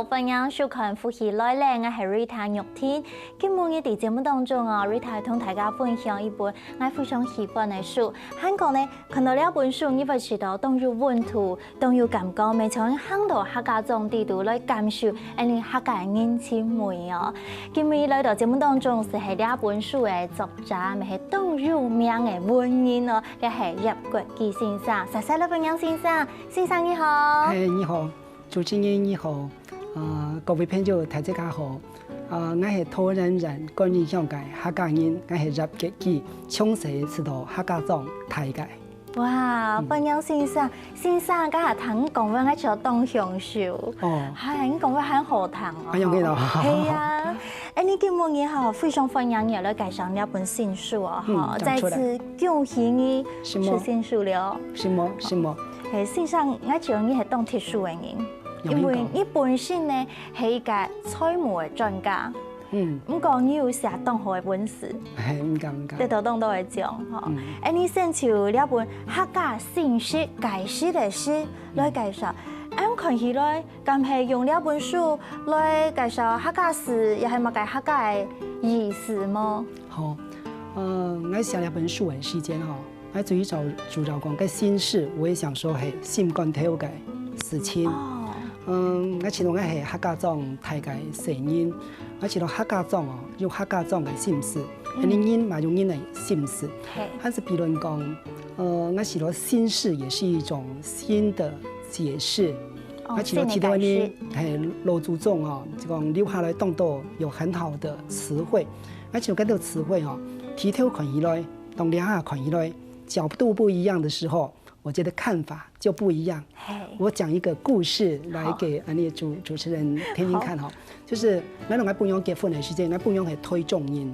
好，欢迎收看《福喜来了》，我係 Rita 玉天。今日嘅節目當中啊 ，Rita 同大家分享一本我非常喜歡嘅書。香港呢，看到呢本書，你會知道當有溫度，當有感覺，未從香港客家種地度來感受，你客家嘅人情味哦。今日來到節目當中，是係呢本書嘅作者，咪係當有名嘅文人哦，你係葉國基先生。謝謝你分享先生，先生你好。你好。主持人你好，各位朋友大家好，我係桃仁人，關於香港客家人，我係葉國基，從細是到客家莊大嘅。哇，分享先生，先生今日聽講話我做當享受，係你講話很好聽哦。我用幾多？係啊，你今日也好，非常歡迎你來介紹呢本新書哦，再次恭喜你出新書了。是麼？係先生，我知道你係當特殊嘅人。因為你本身呢係一個採模嘅專家，唔講你有寫當好嘅本事，唔敢，得到當多嘅獎嗬。你先從呢本客家姓氏解釋嘅書來介紹，我看起來咁係用呢本書來介紹客家史，又係乜嘅客家嘅意思麼？好，我寫呢本書嘅時間嗬，我主要講嘅姓氏，我也想說係心肝頭嘅事情。我知道我係客家莊大嘅成員，我知道客家莊哦，用客家莊嘅姓氏，你人嘛用人嘅姓氏，還是比如講，我知道姓氏也是一種新的解釋。我知道提到你係老祖宗哦，就講留下來當多有很好的詞彙，我知道嗰啲詞彙哦，提頭看起來，同兩下看起來角度不一樣的時候。我覺得看法就不一樣。我講一個故事來給你主持人聽聽看哈，就是我同我伴娘結婚嘅時間，我伴娘係推中人，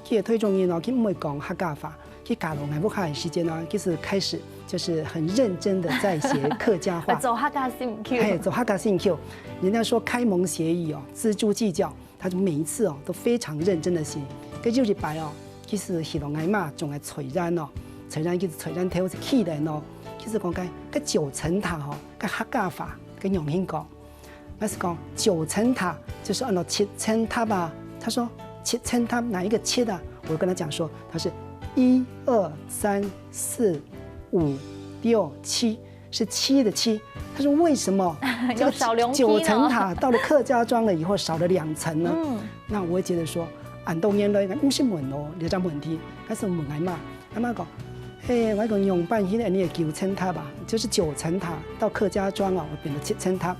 佢係推中人哦，佢唔會講客家話，佢嫁到我屋企嘅時間呢，就是開始就是很認真的在寫客家話，做客家姓 Q， 做客家姓 Q。人家說開門協議哦，錙銖計較，他就每一次哦都非常認真的寫。佢有一擺哦，其實係同我媽仲係垂染哦，垂染佢垂染頭是氣人哦。其實講個九層塔吼，個客家話跟永興講，我是講九層塔就是按照七層塔吧。他說七層塔哪一個七啊？我跟他講說，他是1、2、3、4、5、6、7，是7的7。他說為什麼這個九層塔到了客家莊了以後少了2層呢？那我會覺得說，按當然來，唔是問哦，呢個問題，還是問阿媽講。我講用半天你嘅9層塔吧，就是9層塔到客家莊啊，我變成7層塔。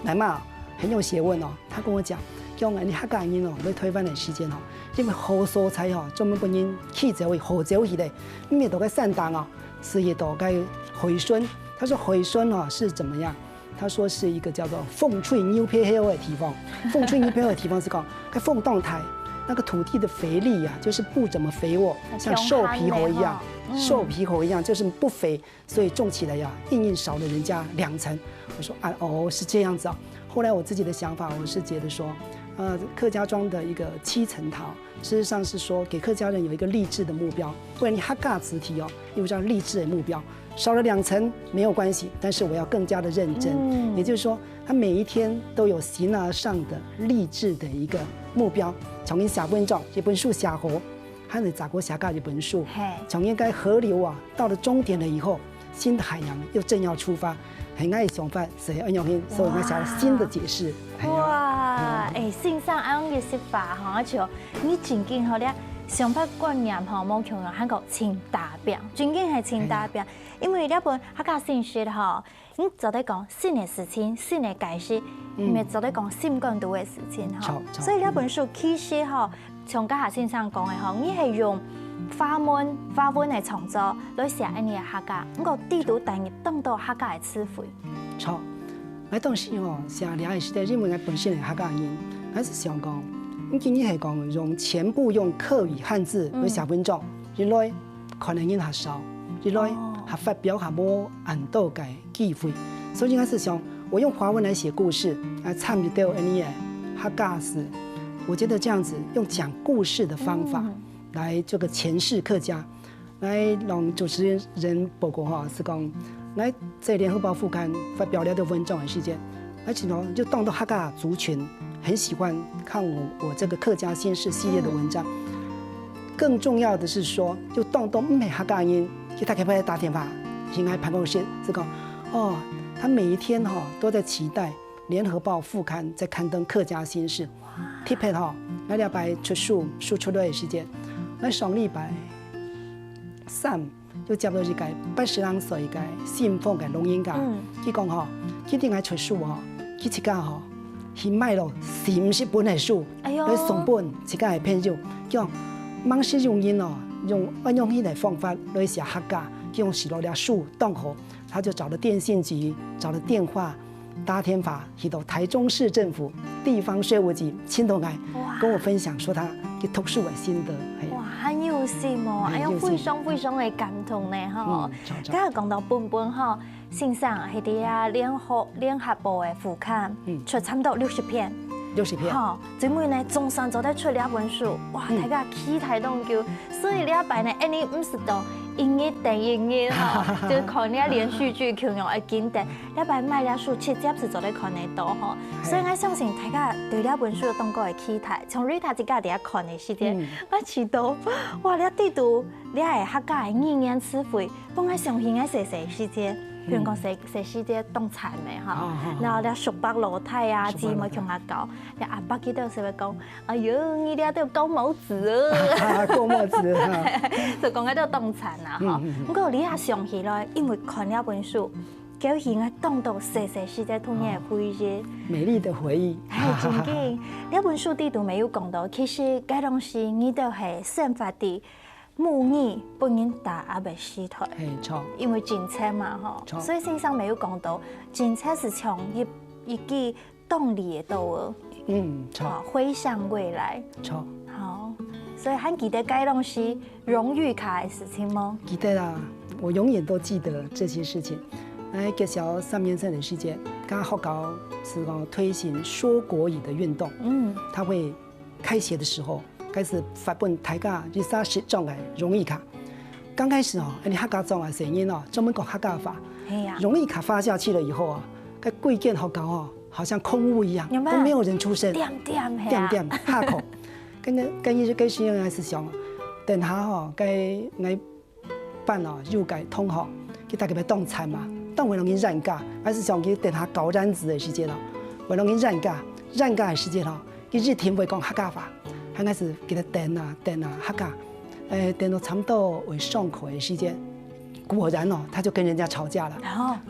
奶媽很有學問哦，他跟我講，叫我你客家人哦，來推翻嘅時間哦，因為好蔬菜哦，專門本人起走好走起來，你咪到個山檔哦，是也到個回順。他說回順哦是怎麼樣？他說是一個叫做鳳翠牛皮黑嘅地方。鳳翠牛皮黑嘅地方是講個鳳檔台。那個土地的肥力啊，就是不怎麼肥沃，像瘦皮猴一樣，瘦皮猴一樣就是不肥，所以種起來呀，硬少了人家2層。我說啊，哦，是這樣子啊。後來我自己的想法，我是覺得說，客家莊的一個7層塔，事實上是說給客家人有一個勵志的目標。不然你客家子體哦，有這樣勵志的目標，少了2層沒有關係，但是我要更加的認真。也就是說，他每一天都有形而上的勵志的一個目標。從你寫文章，這本書寫好，還得咋個寫個這本書？從應該河流啊，到了終點了以後，新的海洋又正要出發，很愛想法，所以所以我寫了新的解釋。哇，先生啱嘅說法嚇，就你真經好咧，想法觀念嚇冇強人，香港千大病，真經係千大病，因為呢本客家姓氏嚇，你就得講新嘅事情，新嘅解釋。唔係就得講心更多嘅事情嚇，所以呢本書其實嚇，從家下先生講嘅嚇，你係用華文嚟創作來寫一啲客家，咁個地圖等於當到客家嘅詞彙。錯，我當時哦寫呢係時代，因為我本身係客家人，我是想講，咁建議係講用全部用客語漢字來寫文章，原來可能人較少，原來還發表下冇很多嘅機會，所以我是想。我用華文來寫故事，來參與到你嘅客家史。我覺得這樣子用講故事的方法，來這個詮釋客家，來讓主持人報告哈，是講，來在聯合報副刊發表了的文章嘅時間，而且呢，就当到客家族群很喜欢看我这个客家新事系列的文章。更重要的是说，就当到唔系客家人，就他可不可以打电话，应该排某些这个哦，他每一天都在期待联合报副刊在刊登客家新事。特别那礼拜出书出来的时间，那上礼拜3就接到一个82歲嘅信奉嘅老人家，佢講佢定係出書佢一家佢買了40本嘅書，佢送本一家嘅朋友，叫芒是用人用佢嘅方法來寫客家，用寫了書當好，他就找了電信局，找了電話，打電話去到台中市政府地方稅務局親頭來跟我分享，說他去讀書嘅心得。哇，很有心哦！哎呀，非常非常的感動呢哈！今日講到本先生係啲聯合報嘅副刊，出差唔多60篇。60篇。好，最尾呢，總算就得出2本書，哇！大家期待當叫，所以禮拜呢，你唔是到音樂電影就看啲連續劇強用嘅經典，禮拜買了書7集是就得看得到哈。所以我相信大家對2本書當個嘅期待，從Rita自家喺看嘅時間，我知道哇！你地圖你係客家嘅語言詞彙，幫我相信嘅細時間。譬如講細時間當殘嘅哈，然後你熟白老太啊，字幕強下教，你阿伯記得成日講，哎呦，你哋都有高帽子啊，高帽子，就講喺度當殘啊哈。不過你也想起來，因為看2本書，叫佢我當到細時間童年嘅回憶，美麗的回憶。係真嘅，2本書地圖沒有講到，其實嗰東西你都係生發啲。母語本人打阿伯死台，因為政策嘛嗬，所以先生沒有講到政策是從一個動力嘅度哦，回想未來，好，所以還記得該東西榮譽卡嘅事情嗎？記得啦，我永遠都記得這些事情。喺介紹3年生的時間，剛學校是推行說國語的運動，他會開學的時候。開始發本大家20種嘅榮譽卡，剛開始你客家種嘅聲音專門講客家話，榮譽卡發下去了以後個貴件學校好像空屋一樣，都沒有人出聲，點下口，跟學員還是想，等下該班又該同學，佢大家要當餐嘛，當為容易染假，還是想佢等下搞染子嘅時間為容易染假嘅時間佢日天會講客家話。剛開始給他等客家，等到差不多為上課的時間，果然他就跟人家吵架了，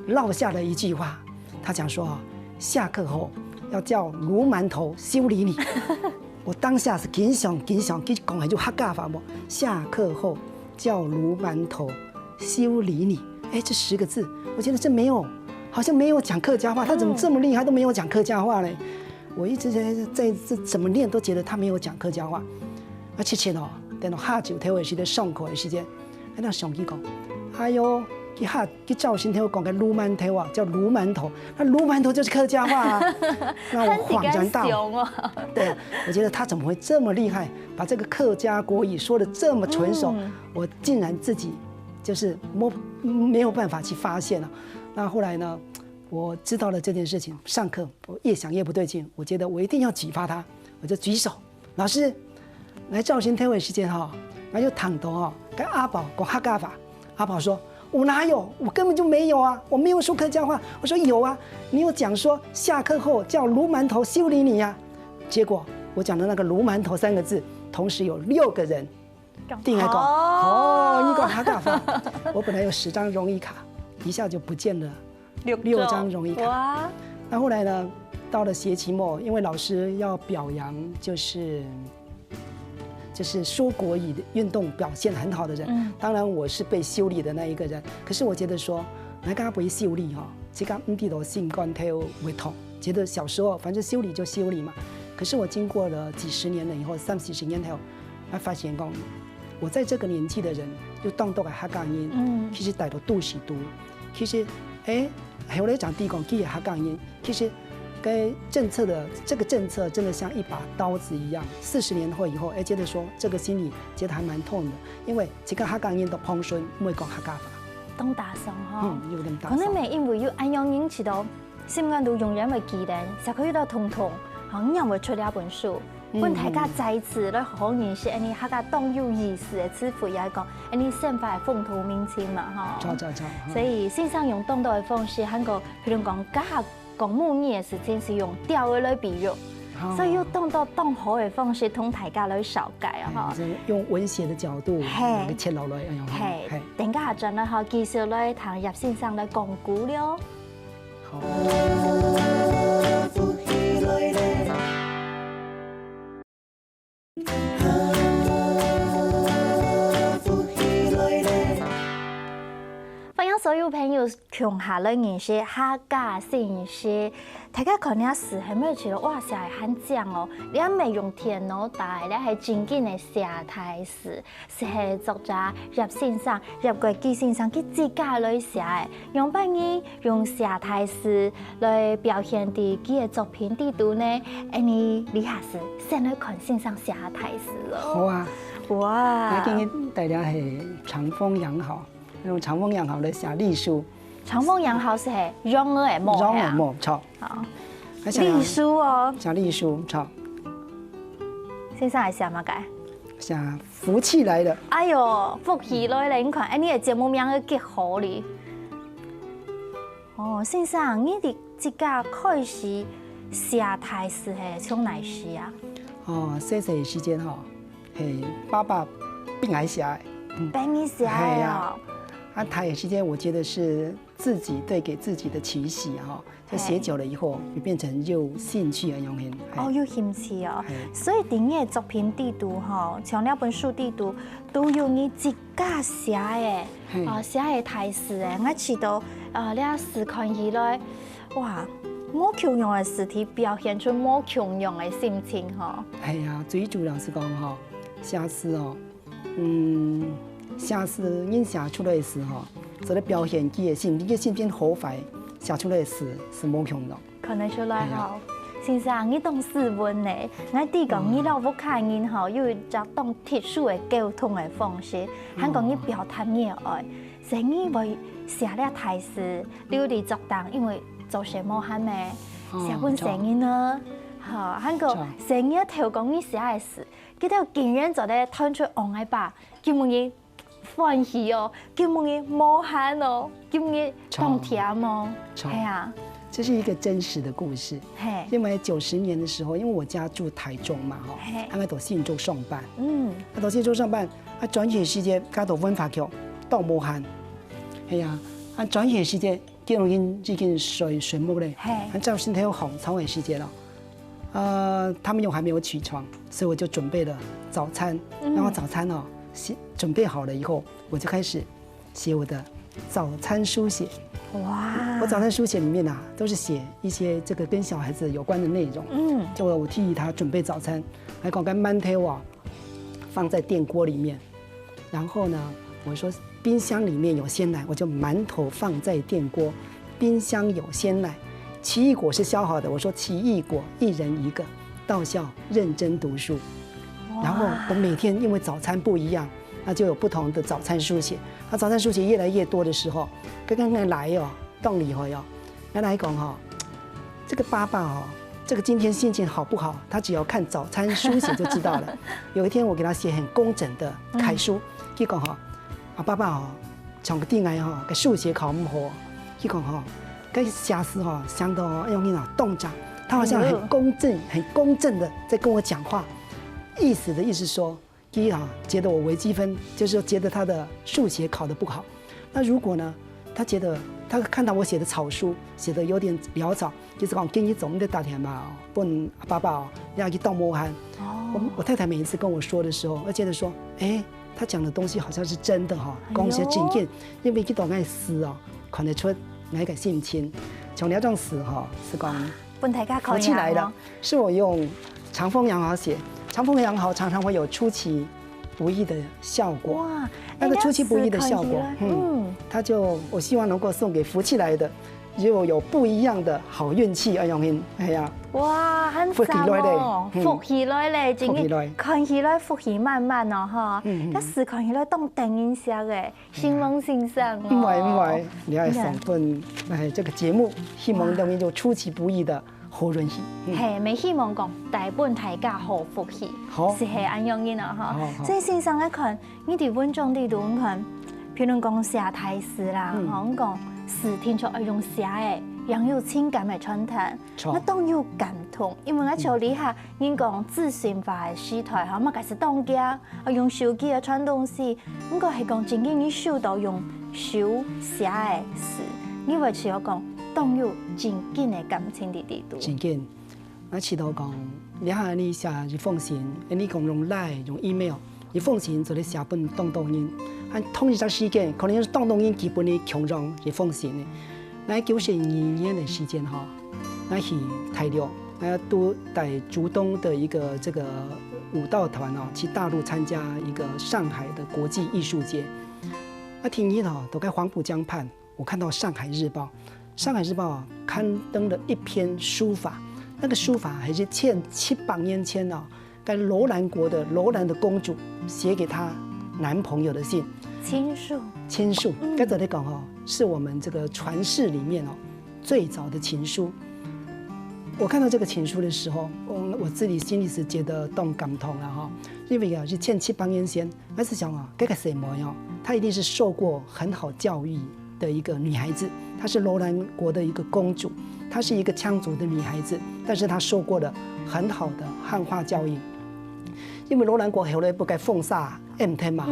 落下了一句話，他講說下課後要叫盧饅頭修理你。我當下是緊想，佢講係就客家話麼？下課後叫盧饅頭修理你，這10個字，我覺得這沒有，好像沒有講客家話，他怎麼這麼厲害都沒有講客家話呢？我一直在怎麼練都覺得他沒有講客家話，而且等到下晝頭的時間上課的時間，喺度上機講，哎呦，佢趙新頭講嘅盧饅頭啊，叫盧饅頭，那盧饅頭就是客家話啊，那我恍然大悟，對，我覺得他怎麼會這麼厲害，把這個客家國語說得這麼純熟，我竟然自己就是沒有辦法去發現了，那後來呢？我知道了這件事情，上課我越想越不對勁，我覺得我一定要舉發他，我就舉手，老師，來趙新體會時間我就躺到跟阿寶講客家話，阿寶說，我哪有，我根本就沒有啊，我沒有說客家話，我說有啊，你有講說下課後叫盧饅頭修理你呀，結果我講的那個盧饅頭3個字，同時有6個人定來講，你講客家話，我本來有10張榮譽卡，一下就不見了。6張榮譽卡。那後來呢？到了學期末，因為老師要表揚，就是說國語的運動表現很好的人。當然我是被修理的那一個人。可是我覺得說，大家不會修理這個唔地道心肝頭會痛。覺得小時候反正修理就修理嘛。可是我經過了幾十年了以後，30-40年後，我發現講，我在這個年紀的人，就當到個客家人，其實帶到都市讀，其實後來講地講佢也客家人，其實跟政策的這個政策真的像一把刀子一樣。40年後以後，覺得說這個心裡覺得還蠻痛的，因為這個客家人的碰順唔會講客家話，當大聲哈，有咁大聲。可能咪因為要安陽人知道心眼都永远会記得，就佢到痛痛，好讓會出呢一本書。本大家再次來好好認識你客家當有意思嘅詞彙，也係講你先發係風土民情嘛，錯。所以線上用當代嘅方式，韓國譬如講家下講母語嘅事情是用調嘅來比喻，所以要當好嘅方式同大家來紹介啊，用文寫嘅角度嚟切落來，係，等家下陣咧嚇繼續來談入線上來講古了。好。所有朋友共下來認識客家信息，大家看呢時係咪覺得哇，寫係很正哦？你一未用電腦打，你係正經嘅寫台詞，係作者入線上入國際線上佢自家來寫嘅，用乜嘢用寫台詞來表現啲佢嘅作品啲度呢？你下時先來看線上寫台詞咯。好啊，哇！今日大家係長風洋好。用長風洋好嚟寫隸書，長風洋好是係養兒嘅夢啊，錯。好，隸書哦，寫隸書錯。先生係寫乜嘅？寫福氣來了。哎呦，福氣來了！你看，你嘅節目名都幾好哩。哦，先生，你哋自家開始寫台詞係從哪時啊？哦，細時間吼，係爸爸並愛寫嘅。俾你寫啊！台語時間，我覺得是自己對給自己的期許哈，就寫久了以後，就變成有興趣嘅用品。哦，有興趣哦，所以啲嘅作品地圖哈，像呢本書地圖都用你自家寫嘅，寫嘅台詞嘅，我知道呢時看起來，哇，冇強用嘅實體表現出冇強用嘅心情哈。係啊，最主要是講哈，寫詩哦，寫詩，因寫出來的詩吼，就咧表現佢嘅心，佢嘅心情好快，寫出來的詩是冇強用。看得出來吼，先生，你懂詩文咧？我哋講你老屋企人吼，有一種當特殊嘅溝通嘅方式，係講你表達你嘅愛，所以你會寫了台詞留嚟作當，因為做些冇喊咩，寫本聲音啦，嚇，係講聲音頭講你寫嘅詩，佢哋竟然就咧推出昂愛吧，叫乜嘢？歡喜哦，叫乜嘢冇喊哦，叫乜嘢當甜哦，係啊，這是一個真實的故事。因為90年的時候，因為我家住台中嘛，嗬，喺度信州上班，喺度信州上班，轉學時間喺度溫化局當冇喊，係啊，轉學時間見到已經水木咧，在我身體有好長嘅時間了，他們又還沒有起床，所以我就準備了早餐，然後早餐哦。準備好了以後，我就開始寫我的早餐書寫。哇！我早餐書寫裡面啊，都是寫一些這個跟小孩子有關的內容。就我替他準備早餐，還講跟饅頭啊放在電鍋裡面，然後呢，我說冰箱裡面有鮮奶，我就饅頭放在電鍋，冰箱有鮮奶，奇異果是削好的，我說奇異果一人一個，到校認真讀書。然後我每天因為早餐不一樣，那就有不同的早餐書寫。那早餐書寫越來越多的時候，剛剛來哦，動力哦，原來講哈，這個爸爸哦，這個今天心情好不好，他只要看早餐書寫就知道了。有一天我給他寫很工整的楷書，佢講哈，爸爸哦，從個定來哈，個數學考唔好，佢講哈，個寫詩哈，想到哦，用你腦動掌，他好像很公正的在跟我講話。意思的意思說，第一覺得我微積分，就是說覺得他的數學考得不好。那如果呢，他覺得他看到我寫的草書寫得有點潦草，就是講建議總的大田嘛，不能爸爸哦，要去倒模涵。我太太每一次跟我說的時候，我覺得說，哎，他講的東西好像是真的哈，講些經驗，因為佢懂愛詩哦，看得出愛個心情。從呢種詩哈，是講福氣來了，是我用長風洋好寫。長風洋好常常會有出其不意的效果。哇，那個出其不意的效果，他就我希望能夠送給福氣來的就有不一样的好运气啊！用心，哎呀，哇，很赞哦，福气来嘞，真嘅，看起来福气满满哦，哈，但是看起来当电影下嘅，新闻欣赏哦。唔係，你係上份這個節目，希望當然就出其不意的好運氣。係，咪希望講大本大家好福氣，是係安樣嘅啦，哈。即係先生一看，呢啲文章啲都看，譬如講寫台詞啦，講講視聽就係用寫嘅。讓有情感嘅傳達，我當有感動，因為我處理下，應講自信化嘅時代，嚇，我開始當家，用手機嘅傳東西，應該係講真嘅，你手到用手寫嘅事，你會似我講，當有真緊嘅感情喺度。真緊，我似到講，你下你寫一封信，你講用 Line 用 email， 一封信就你寫本當當音，喺同一個時間，可能當當音基本嘅強壯一封信嘅。那92年的時間哈，那去台六，那都在竹東的一個這個舞蹈團哦，去大陸參加一個上海的國際藝術節。那聽日哦，都在黃浦江畔，我看到《上海日報》，《上海日報》刊登了一篇書法，那個書法還是1700年前哦，在樓蘭國的樓蘭的公主寫給她男朋友的信。情書，該怎麼講哦？是我們這個傳世裡面哦最早的情書。我看到這個情書的時候，我自己心裡是覺得動感動了哈，因為啊是1700年前，還是想啊這個什麼喲？她一定是受過很好教育的一個女孩子，她是樓蘭國的一個公主，她是一個羌族的女孩子，但是她受過了很好的漢化教育。因為樓蘭國後來不該封殺 M 天嘛，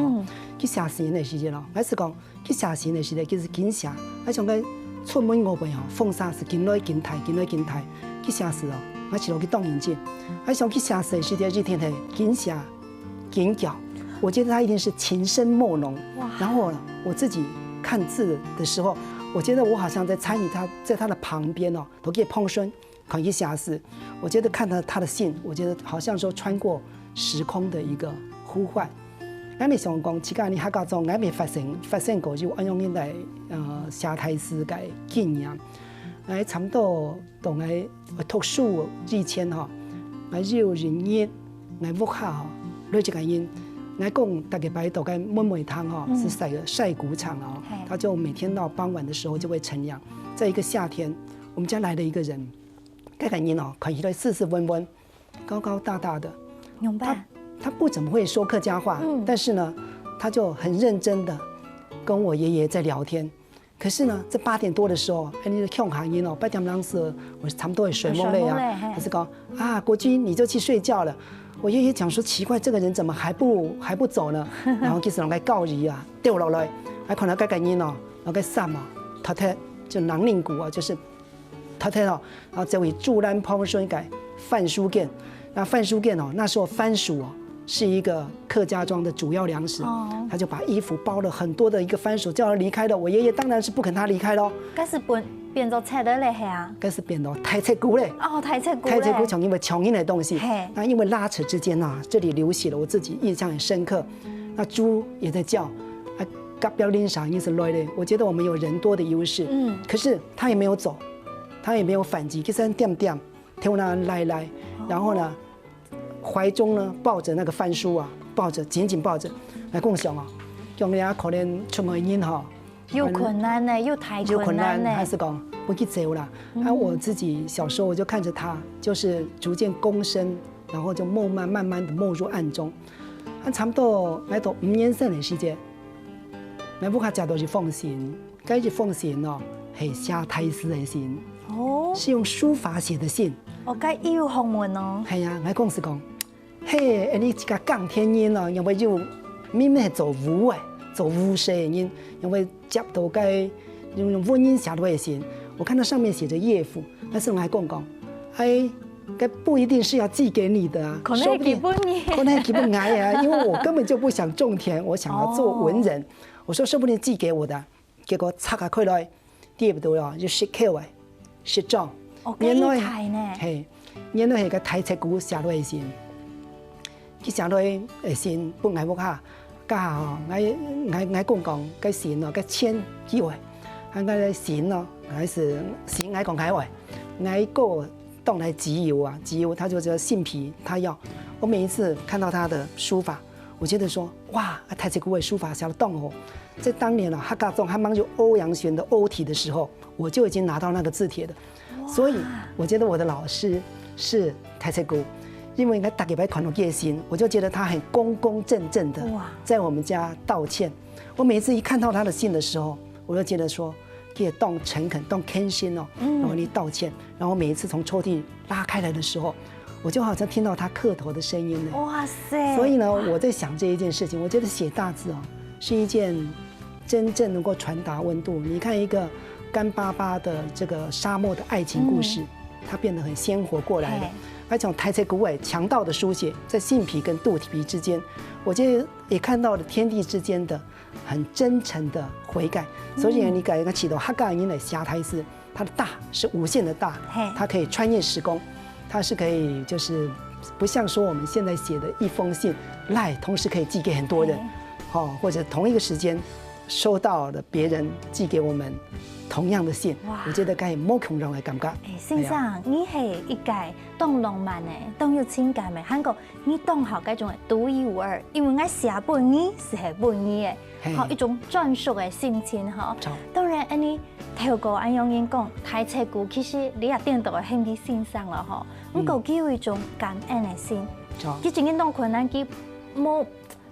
去寫信的時間咯，還是講去寫信的時間，就是緊寫，還想個出門我們哦，封殺是緊來緊台，緊來緊台，去寫事哦，我起落去當眼鏡，還想去寫事的時間，日天天緊寫緊教，我覺得他一定是情深墨濃。然後我自己看字的時候，我覺得我好像在參與他，在他的旁邊哦，都可以碰身，可以寫事。我覺得看到他的信，我覺得好像說穿過時空的一個呼喚。我未想講，自家你客家中，我未發生過就按樣樣來寫台詞嘅經驗。我差唔多同我讀書之前吼，我有人日我屋下吼，攞一個人，我講大家擺到個妹妹湯吼，是曬穀場哦，他就每天到傍晚的時候就會乘涼。在一個夏天，我們家來了一個人，這個人哦，看起來斯斯文文，高高大大的，他不怎麼會說客家話，但是呢，他就很認真的跟我爺爺在聊天。可是呢，這8點多的時候，你的腔下音哦，8點鐘時，我差不多也睡夢累啊。他是講啊，國軍你就去睡覺了。我爺爺講說奇怪，這個人怎麼還不走呢？然後其實人家告辭啊，掉落來，還看到這個人哦，那個衫啊，脫脫就囊令骨啊，就是脫脫哦，然後這位竹蘭泡水改番薯羹，那番薯羹哦，那時候番薯哦。是一個客家莊的主要糧食，他就把衣服包了很多的一個番薯，叫他離開了。我爺爺當然是不肯他離開咯。該是變做菜的嘞，係啊？該是變到太菜菇嘞。哦，太菜菇。太菜菇從因為強硬的東西，那因為拉扯之間啊，這裡流血了，我自己印象很深刻。那豬也在叫，啊，隔壁鄰舍也是來的。我覺得我們有人多的優勢，可是他也沒有走，他也沒有反擊，其實點點，聽那來，然後呢？懷中呢抱着那個番薯啊，緊緊抱着，來共享啊，叫人家可能出門人哈，又困難呢，又太困難呢，還是講不去走啦。我自己小時候我就看着他，就是逐漸躬身，然後就慢慢的沒入暗中。差不多來到5年生的時間，我不卡接到一封信，這一封信哦，係寫台詞的信，是用書法寫的信。我該有學問哦。係啊，我講是講，嘿，你這個鋼鐵人哦，因為就明明係做武術的人，因為接到該用文言寫的信，我看到上面寫着葉府，但是我還講，哎，該不一定是要寄給你的啊，可能係基本愛啊，因為我根本就不想種田，我想要做文人，我說說不定寄給我的，結果拆開開來，跌不到了，就失口啊，失狀。原來係，原來係個台菜菇寫落嘅信，佢寫落嘅信本來屋下，家下哦，我講個信哦，個簽寄回，俺个行哦，还是行爱讲开话，爱个动来集邮啊，集邮他就这个信皮，他要。我每一次看到他的书法，我觉得说哇，太极古伟书法写得动哦。在当年啊，他刚中他帮助欧阳询的欧体的时候，我就已经拿到那个字帖的，所以我觉得我的老师是太极古。因为他打给白款的叶心，我就觉得他很公公正正的在我们家道歉。我每次一看到他的信的时候，我就觉得说，给动诚恳、动谦心哦，然后你道歉，然后每一次从抽屉拉开来的时候，我就好像听到他磕头的声音呢。哇塞！所以呢，我在想这一件事情，我觉得写大字哦，是一件真正能够传达温度。你看一个干巴巴的这个沙漠的爱情故事，它变得很鲜活过来了。而从太极古伟强盗的书写，在信皮跟肚皮之间，我觉得也看到了天地之间的很真诚的悔改。所以你改一个起头哈嘎音的霞台字，它的大是无限的大，它可以穿越时空，它是可以就是不像说我们现在写的一封信赖，同时可以寄给很多人，或者同一个时间收到了别人寄给我们同样的信，我觉得该冇空让来感觉。先生，你是一个动浪漫的、动有情感的，韩国你动好该种独一无二，因为我写本你是系本你的，好一种专属的心情哈。当然，你透过安用英讲，太极古其实你也点到很去欣赏了哈。我够有一种感恩的心，其实你当困难去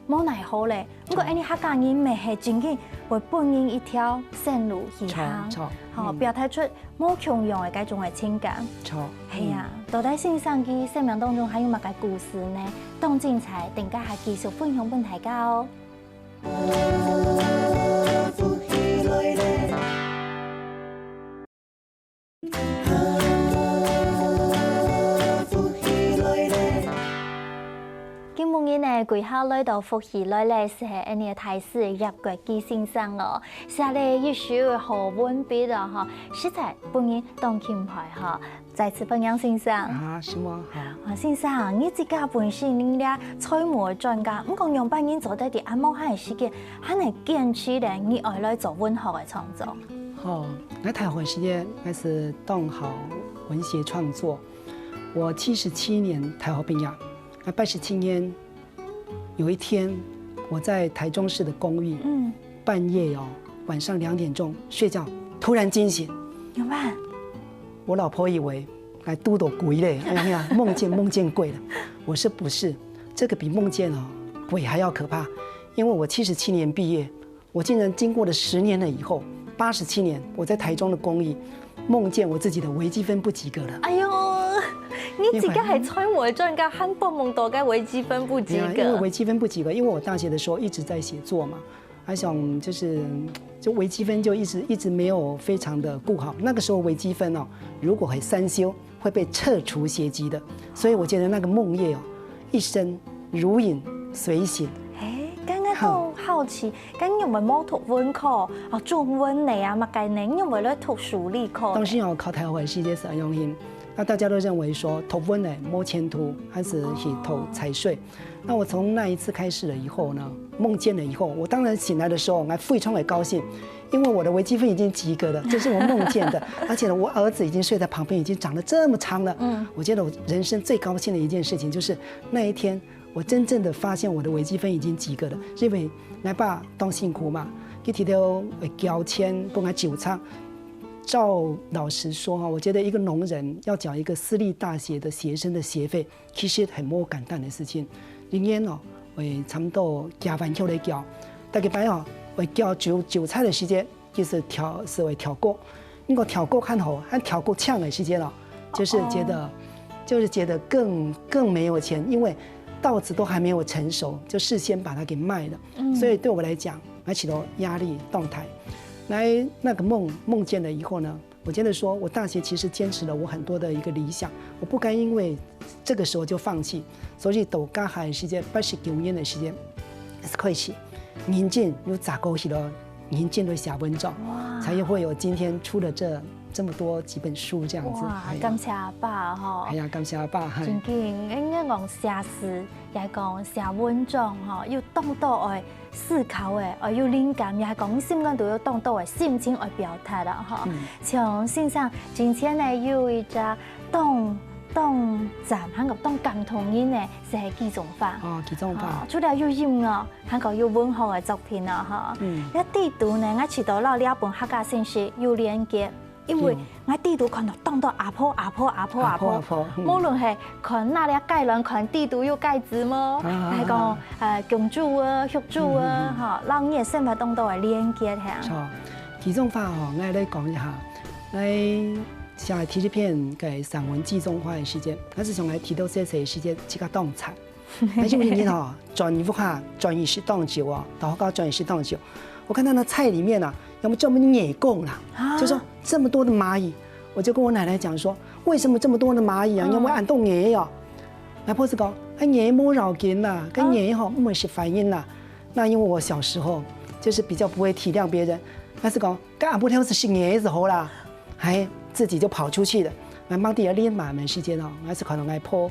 冇奈何嘞，不过你客家人咪系真嘅为本人一条线路而行，好表达出冇穷用嘅嗰種嘅情感。係啊，到底先生嘅生命當中還有乜嘅故事呢？當精彩，定家係繼續分享俾大家哦。今日呢，貴校來到福喜來咧，是係呢個台視葉國基先生哦，寫了一首好文筆啊，哈，實在本人當欽佩哈。再次分享先生啊，什麼好？先生，你自家本身你倆採模專家，唔講用半年做得啲按摩下嘅時間，係嚟堅持咧，你愛來做文學嘅創作。那台灣時間開始當好文學創作。我77年台華畢業。87年有一天，我在台中市的公寓，半夜哦，晚上2點鐘睡覺，突然驚醒。怎麼辦？我老婆以為來嘟到鬼嘞，哎呀，夢見鬼了。我說不是，這個比夢見鬼還要可怕，因為我77年畢業，我竟然經過了10年了以後，87年我在台中的公寓，夢見我自己的微積分不及格了。哎呦！你自己係採模專家，還報夢到嘅微積分不及格。因為微積分不及格，因為我大學的時候一直在寫作嘛，還想就微積分就一直沒有非常的顧好。那個時候微積分哦，如果係3修會被撤除學籍的，所以我覺得那個夢夜哦，一生如影隨形。剛剛都好奇，咁有冇讀文科啊？中文嚟啊，乜概念？有冇咧讀數理科？當時我考台灣世界是很容易。那大家都認為說讀文呢沒前途，還是去投財稅。那我從那一次開始了以後呢，夢見了以後，我當然醒來的時候，我非常的高興，因為我的微積分已經及格了，這是我夢見的。而且呢，我兒子已經睡在旁邊，已經長得這麼長了。我覺得我人生最高興的一件事情，就是那一天我真正的發現我的微積分已經及格了。因為來爸當辛苦嘛，佢提到交錢幫我糾察。照老實說哈，我覺得一個農人要繳一個私立大學的學生的學費，其實很冇簡單的事情。一年哦，會差不多加班後來繳，大概擺哦，會繳韭菜的時間，就是會挑過。如果挑過看好，還挑過搶的時間哦，就是覺得更沒有錢，因為稻子都還沒有成熟，就事先把它給賣了。所以對我來講，還起到壓力動態。來那個夢見了以後呢，我覺得說我大學其實堅持了我很多的一個理想，我不該因為這個時候就放棄。所以到家下時間89年的時間開始，認真有咋個去了，認真的寫文章，才會有今天出了这么多几本书这样子。哇，感谢阿爸吼。哎呀，感谢阿爸。真紧，应该讲写诗，也讲写文章吼，有当到的思考的，有灵感，也系讲心间都有当到的心情来表达啦吼。像线上之前呢有一只当站，韩国当感同音的是系几种法。哦，几种法。除了有音乐，韩国有文学的作品啊哈。一地图呢，我知道了两本客家信息有连接。因为我地图看到当到阿婆，无论是看那里介人看地图有介字么，还讲公主啊、玉主啊，哈，让你生活当到的连接下。错，几种法哦，我来讲一下，来下来提这篇给散文集中化的时间，我是从来提到这些时间这个动产，而且你哦，转一幅画，转一时当久哦，到高转一时当久，我看到那菜里面啊。要么专门野供啦，就说这么多的蚂蚁，我就跟我奶奶讲说，为什么这么多的蚂蚁啊？因为俺冻野哟。外婆是讲，野莫绕紧啦，跟野吼没是反应啦。那因为我小时候就是比较不会体谅别人，还是讲跟俺不挑是野时候啦，还自己就跑出去了。俺帮第二练马门时间哦，还是可能爱坡，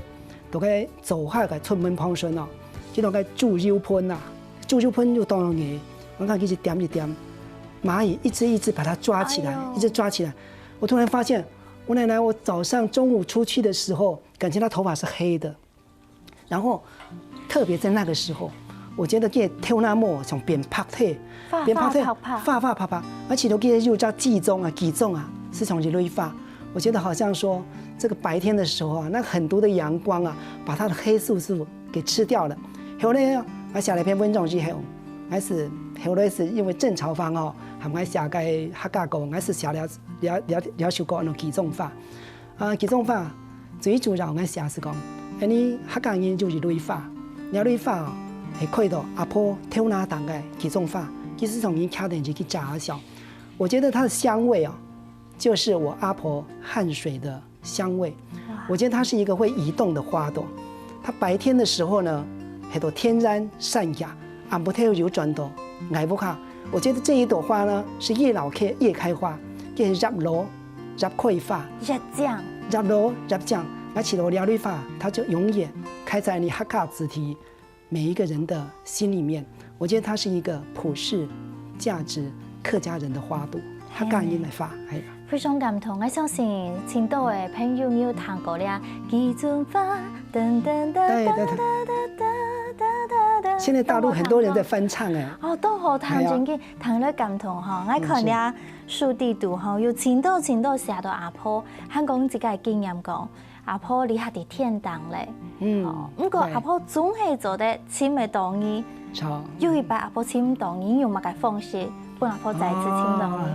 都该走下个出门旁顺哦，就都该煮肉盆呐，煮肉盆就当了野，我看一直点一点。蚂蚁一只一只把它抓起来，一直抓起来。我突然发现，我奶奶我早上、中午出去的时候，感觉她头发是黑的。然后，特别在那个时候，我觉得给跳那么从边拍退，发，而且都给又叫集中啊，是从这类发。我觉得好像说这个白天的时候啊，那很多的阳光啊，把它的黑素素给吃掉了。后来我写了一篇文章之后，后来是因为郑朝芳哦。我写个客家歌，我是写了首歌，几种法。几种法最主要我写是讲，你客家人就是类法，类法哦，是看到阿婆跳那当的几种法，其实从你敲点去炸小，我觉得它的香味哦，就是我阿婆汗水的香味。我觉得它是一个会移动的花朵，它白天的时候呢，很多天然善雅，俺不太有转到爱不卡。我觉得这一朵花呢是叶开花，也是入罗入开花，入罗入酱，而且罗绿花，它就永远开在你客家子弟每一个人的心里面。我觉得它是一个普世价值客家人的花朵，客家人的花，哎呀。非常感动，我相信青岛的朋友有听过了，几种花，噔噔噔噔噔噔。现在大陆很多人在翻唱哎，都好听，真嘅，听了感动哈。我看了数地图哈，有青岛写到阿婆，香港自己经验讲，阿婆你还伫天堂嘞。不过阿婆总係做得簽嘅同意，有一擺阿婆簽同意用乜嘅方式，幫阿婆再次簽同意。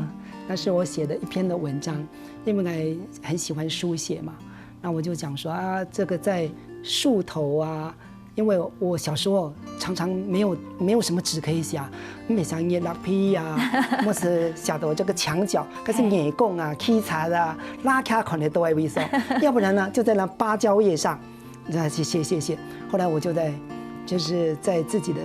那是我写的一篇的文章，因为我很喜欢书写嘛，那我就讲说啊，这个在树头啊。因为我小时候常常没有什么纸可以写，没想捏蜡笔呀，或是写到这个墙角，可是眼供啊、器材啊、拉卡可能都会为手，要不然呢就在那芭蕉叶上，写。后来我就是在自己的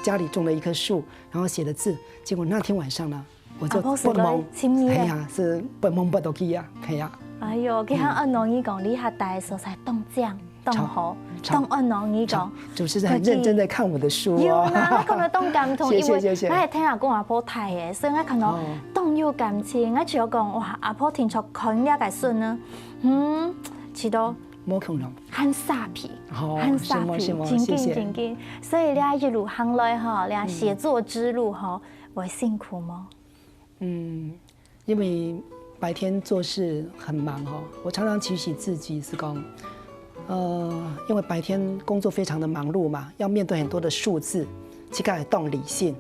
家里种了一棵树，然后写了字，结果那天晚上呢，我就不蒙，哎呀，是不蒙不到去呀，哎呀。哎呦，佢向安农姨讲，你下大所在冻酱。冻好，冻安农姨讲，主持人很认真在看我的书哦。有啦，我看到冻感动，因为我系听阿公阿婆睇嘅，所以我看到冻有感情。我就讲哇，阿婆听出看了个孙呢，知道冇可能，很傻皮，很傻皮，真紧。所以你一路行来哈，你写作之路哈，会辛苦吗？因为白天做事很忙哈，我常常提醒自己是讲。因为白天工作非常的忙碌嘛，要面对很多的数字，这个动理性，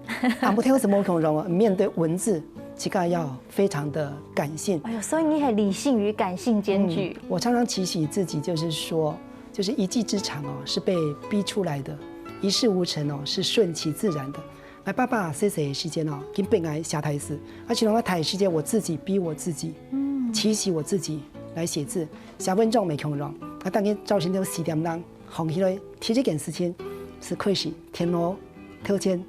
不听什么可能面对文字，这个要非常的感性。哎呦，所以你很理性与感性兼具。我常常提醒自己，就是说，就是一技之长哦，是被逼出来的；一事无成哦，是顺其自然的。来，爸爸写的时间哦，跟本来下台词，而且我台时间我自己逼我自己，提醒我自己来写字，写文章没可能。当然早晨就4點鐘，紅起來提這件事情是開始天羅透天，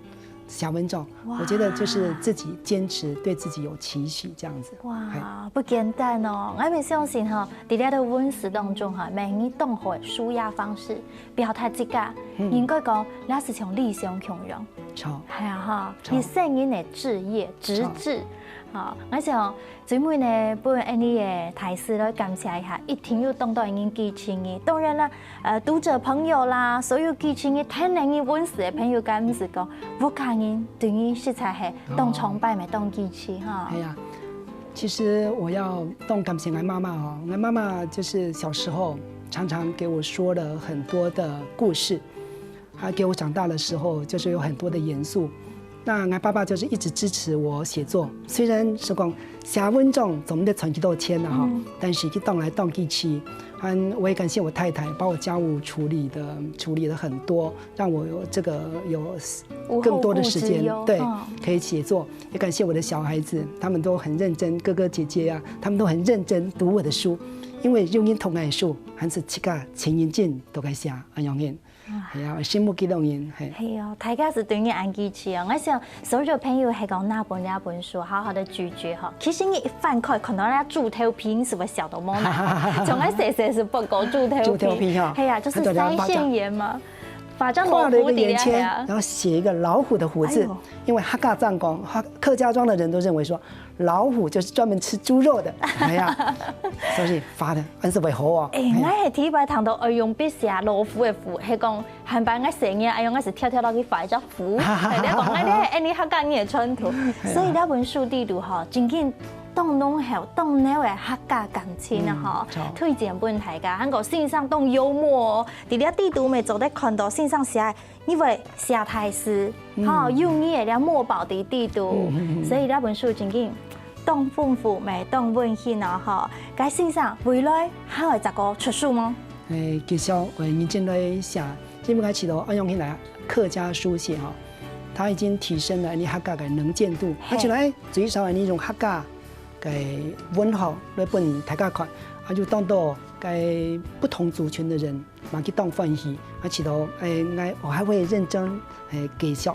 小文种，我觉得就是自己坚持，对自己有期许这样子。哇，不简单哦！我们相信哈，在这个温室当中哈，每你动好舒压方式，表达自家，应该讲那是从理想强容。超，系啊哈，你生因的志业直至。好，我想最尾呢，本安尼的台词来感谢一下，一听又动到您激情的。当然啦，读者朋友啦，所有激情的听人的温室的朋友，敢唔是讲，我看人对你实在系当崇拜咪当激情哈。哎呀，其实我要动感谢我妈妈哦，我妈妈就是小时候常常给我说了很多的故事，还给我长大的时候就是有很多的严肃。那我爸爸就是一直支持我写作，虽然是讲写文章总得传几多钱了哈，但是去动来动去，我也感谢我太太把我家务处理的很多，让我有更多的时间对可以写作。也感谢我的小孩子，他们都很认真，哥哥姐姐呀，他们都很认真读我的书，因为用音同爱书还是七个前言进都该写安样样。系啊，心目激动人系。系哦，大家是对你安支持哦。我想所有朋友系讲那本书，好好的咀嚼哈。其实你一翻开，看到那猪头皮是不是小到懵了？从那写是不够猪头皮。猪头皮哈。系啊，就是腮腺炎嘛。画了一个圆圈，然后写一个老虎的虎字，因为哈嘎藏公客家庄的人都认为说老虎就是专门吃猪肉的，哎呀，所以发的还是为好哦。我系第摆谈到爱用笔写老虎的虎，系讲汉版我成日爱用我是跳到去画一只虎，系你讲我你客家人的传统，所以那本书地图哈，真紧。当浓厚、当那的客家感情啊！哈，推荐本大家，韩国线上当幽默，伫咧地图咪做得看到线上写，因为写台词，哈，用你的了墨宝的地图，所以那本书真紧当丰富，咪当温馨啊！哈，该线上未来还会再个出书吗？其实我认真来写，这边开始到用起来客家书写哈，它已经提升了你客家的能见度，而且来最少你用客家。给文化来本大家看，就当到给不同族群的人嘛去当欢喜，起到我还会认真继续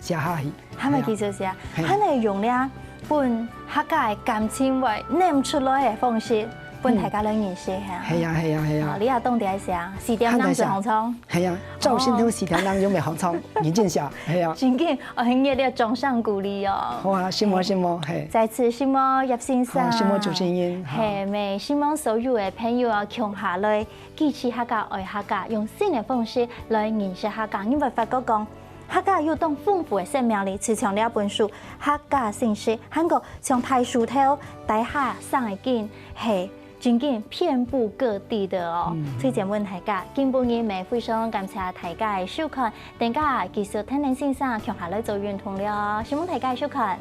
写下去。还没继续写，还能用了本客家的感情为念出来的方式。本大家来认识下。系啊系啊系啊！你也当地写4點鐘是紅蔥。系啊，赵先生4點鐘有咩紅蔥？認真寫，系啊。真嘅，我很熱烈掌聲鼓勵哦。好啊，希望，係。再次希望葉先生，希望主持人，係咪希望所有嘅朋友啊，共下來支持客家愛客家，用新嘅方式來認識客家，因為發覺講。客家有當豐富嘅生命力，就像呢一本書《客家信息》，韓國從大樹頭、大下上嚟見係。真緊遍布各地的哦，推薦本大家，今晡日咪非常感謝大家嘅收看，大家繼續聽聽先生，向下來做運動了，希望大家收看。